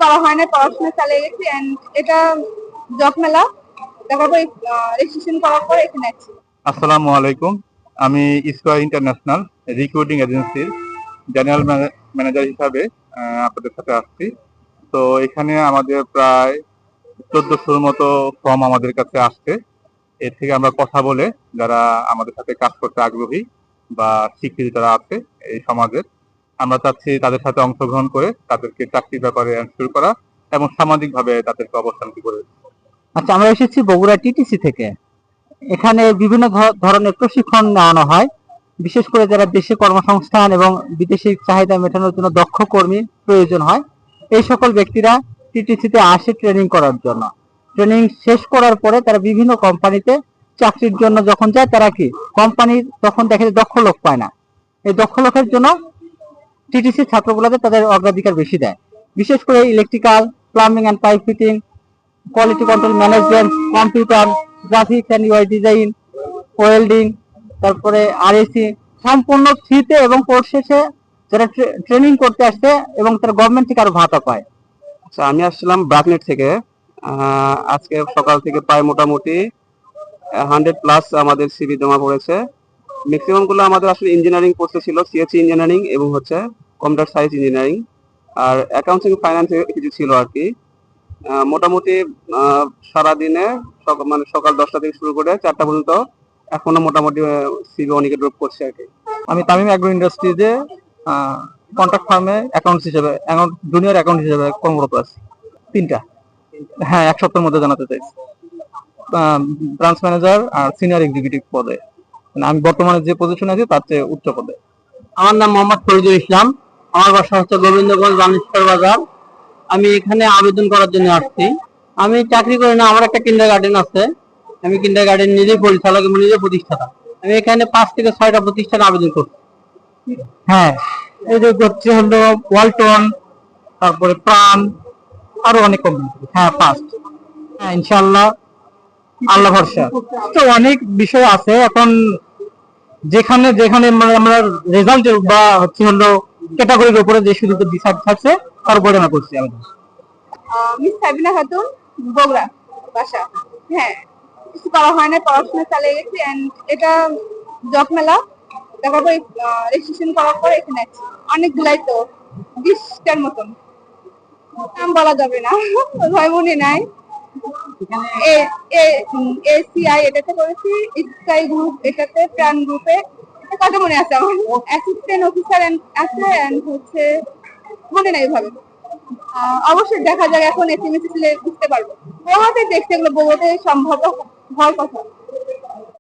করা হয় না, পড়াশোনা চালিয়ে গেছি। এন্ড এটা জব মেলা, তারপর রেজিস্ট্রেশন করার পর এখানে আছি। আসসালামু আলাইকুম। আমি স্কয়ার ইন্টারন্যাশনাল রিক্রুটিং এজেন্সির জেনারেল ম্যানেজার হিসাবে আপনাদের সাথে আসছি। তো এখানে আমাদের প্রায় 1400-র মতো ফর্ম আমাদের কাছে আসছে। এর থেকে আমরা কথা বলে যারা আমাদের সাথে কাজ করতে আগ্রহী বা শিক্ষিত যারা আছে এই সমাজের, আমরা চাচ্ছি তাদের সাথে অংশগ্রহণ করে তাদেরকে চাকরির ব্যাপারে এনশিওর করা এবং সামাজিকভাবে তাদেরকে অবস্থানটি করে। আচ্ছা, আমরা এসেছি বগুড়া টিটিসি থেকে। এখানে বিভিন্ন ধরনের প্রশিক্ষণ নেওয়ানো হয়, বিশেষ করে যারা দেশে কর্মসংস্থান এবং বিদেশি চাহিদা মেটানোর জন্য দক্ষ কর্মী প্রয়োজন হয়, এই সকল ব্যক্তিরা টিটিসিতে আসে ট্রেনিং করার জন্য। ট্রেনিং শেষ করার পরে তারা বিভিন্ন কোম্পানিতে চাকরির জন্য যখন যায়, তারা কি কোম্পানি তখন দেখে দক্ষ লোক পায় না। এই দক্ষ লোকের জন্য টিটিসি ছাত্রগুলোকে তাদের অগ্রাধিকার বেশি দেয়, বিশেষ করে electrical, plumbing and pipe fitting, quality control management, computer, graphics and UI design, welding, তারপরে আরএসি সম্পূর্ণ ফ্রিতে এবং কোর্স শেষে যারা ট্রেনিং করতে আসছে এবং তারা গভর্নমেন্ট থেকে আরো ভাতা পায়। আচ্ছা, আমি আসছিলাম ব্রাকনেট থেকে। আজকে সকাল থেকে প্রায় মোটামুটি 100+ আমাদের সিভি জমা পড়েছে। ম্যাক্সিমাম গুলো আমাদের আসলে ইঞ্জিনিয়ারিং কোর্সে ছিল, সিএসসি ইঞ্জিনিয়ারিং এবং হচ্ছে কম্পিউটার সায়েন্স ইঞ্জিনিয়ারিং, আর অ্যাকাউন্টিং ফাইন্যান্স কিছু ছিল আর কি। মোটামুটি সারাদিনে মানে সকাল 10টা থেকে শুরু করে 4টা পর্যন্ত এখনো মোটামুটি সিভি অনেকে ড্রপ করছে আর কি। আমি তামিম অ্যাগ্রো ইন্ডাস্ট্রিজে কন্ট্রাক্ট ফার্মে অ্যাকাউন্টস হিসেবে, জুনিয়র অ্যাকাউন্ট হিসেবে কর্মরত আছি। 3টা, হ্যাঁ, এক সপ্তাহের মধ্যে জানাতে চাইছি। ব্রাঞ্চ ম্যানেজার আর সিনিয়র এক্সিকিউটিভ পদে, মানে আমি বর্তমানে যে পজিশনে আছি তার চেয়ে উচ্চ পদে। আমার নাম মোহাম্মদ ফরিদুল ইসলাম। আমার বাসা হচ্ছে গোবিন্দগঞ্জ বানেশ্বর বাজার। আমি এখানে আবেদন করার জন্য আসছি। আমি চাকরি করি না, আমার একটা কিন্ডার গার্ডেন আছে। আমি কিন্ডার গার্ডেন নিজেই পরিচালক এবং নিজে প্রতিষ্ঠাতা। আমি এখানে 5 থেকে 6টা প্রতিষ্ঠানে আবেদন করছি। হ্যাঁ, এই যে হচ্ছে হলো ওয়ালটন, তারপরে প্রাণ, আরো অনেক কোম্পানি। হ্যাঁ, ফার্স্ট। হ্যাঁ, ইনশাআল্লাহ, আল্লাহ ভরসা। তো অনেক বিষয় আছে এখন, যেখানে যেখানে আমরা রেজাল্ট বা হচ্ছে হলো ক্যাটাগরির উপরে যে সুযোগ ডিসাইড থাকছে তার উপরে আমরা করছি আমাদের। মিস সাবিনা খাতুন, বগুড়া বাসা। হ্যাঁ, কিছু করা হয় না, পড়াশোনা চালিয়ে গেছি। এন্ড এটা জব মেলা, তারপর রেজিস্ট্রেশন করার পর এখানে আছি। অনেকগুলাই তো 20টার মতন, নাম বলা যাবে না, ভয় মনে নাই। এসিআই এটাতে করেছি, স্কাই গ্রুপ এটাতে, প্রাণ গ্রুপে। কত মনে আছে আমার, অ্যাসিস্ট্যান্ট অফিসার আছে এন্ড হচ্ছে মনে নাই ভাবে। অবশ্যই দেখা যায়, এখন এসএমএস দিলে বুঝতে পারবো। বউতে দেখতে এগুলো বউতে সম্ভব হওয়ার কথা।